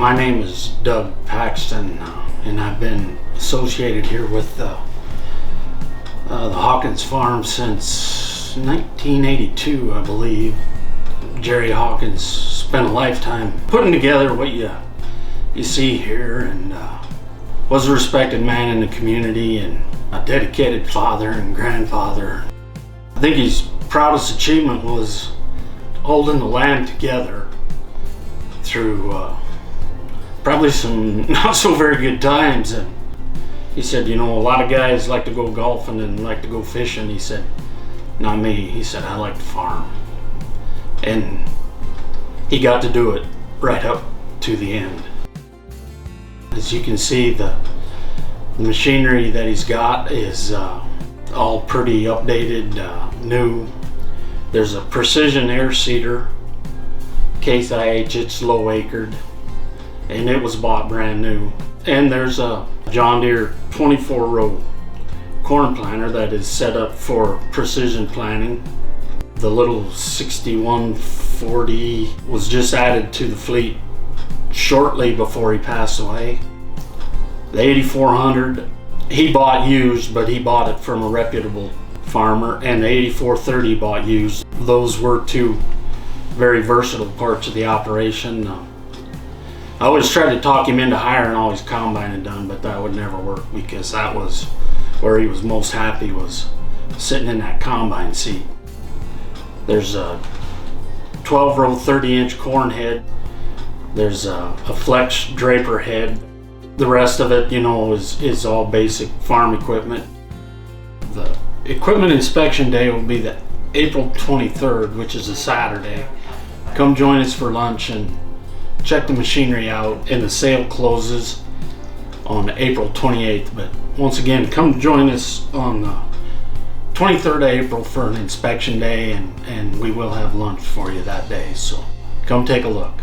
My name is Doug Paxton, and I've been associated here with the Hawkins farm since 1982, I believe. Jerry Hawkins spent a lifetime putting together what you see here, and was a respected man in the community and a dedicated father and grandfather. I think his proudest achievement was holding the land together through probably some not so very good times. And he said, a lot of guys like to go golfing and like to go fishing. He said, not me. He said, I like to farm. And he got to do it right up to the end. As you can see, the machinery that he's got is all pretty updated, new. There's a precision air seeder, Case IH, it's low acred, and it was bought brand new. And there's a John Deere 24-row corn planter that is set up for precision planting. The little 6140 was just added to the fleet shortly before he passed away. The 8400, he bought used, but he bought it from a reputable farmer, and the 8430 bought used. Those were two very versatile parts of the operation. I always tried to talk him into hiring all his combining done, but that would never work, because that was where he was most happy, was sitting in that combine seat. There's a 12-row 30-inch corn head. There's a flex draper head. The rest of it, is all basic farm equipment. The equipment inspection day will be the April 23rd, which is a Saturday. Come join us for lunch and check the machinery out, and the sale closes on April 28th. But once again, come join us on the 23rd of April for an inspection day, and we will have lunch for you that day. So come take a look.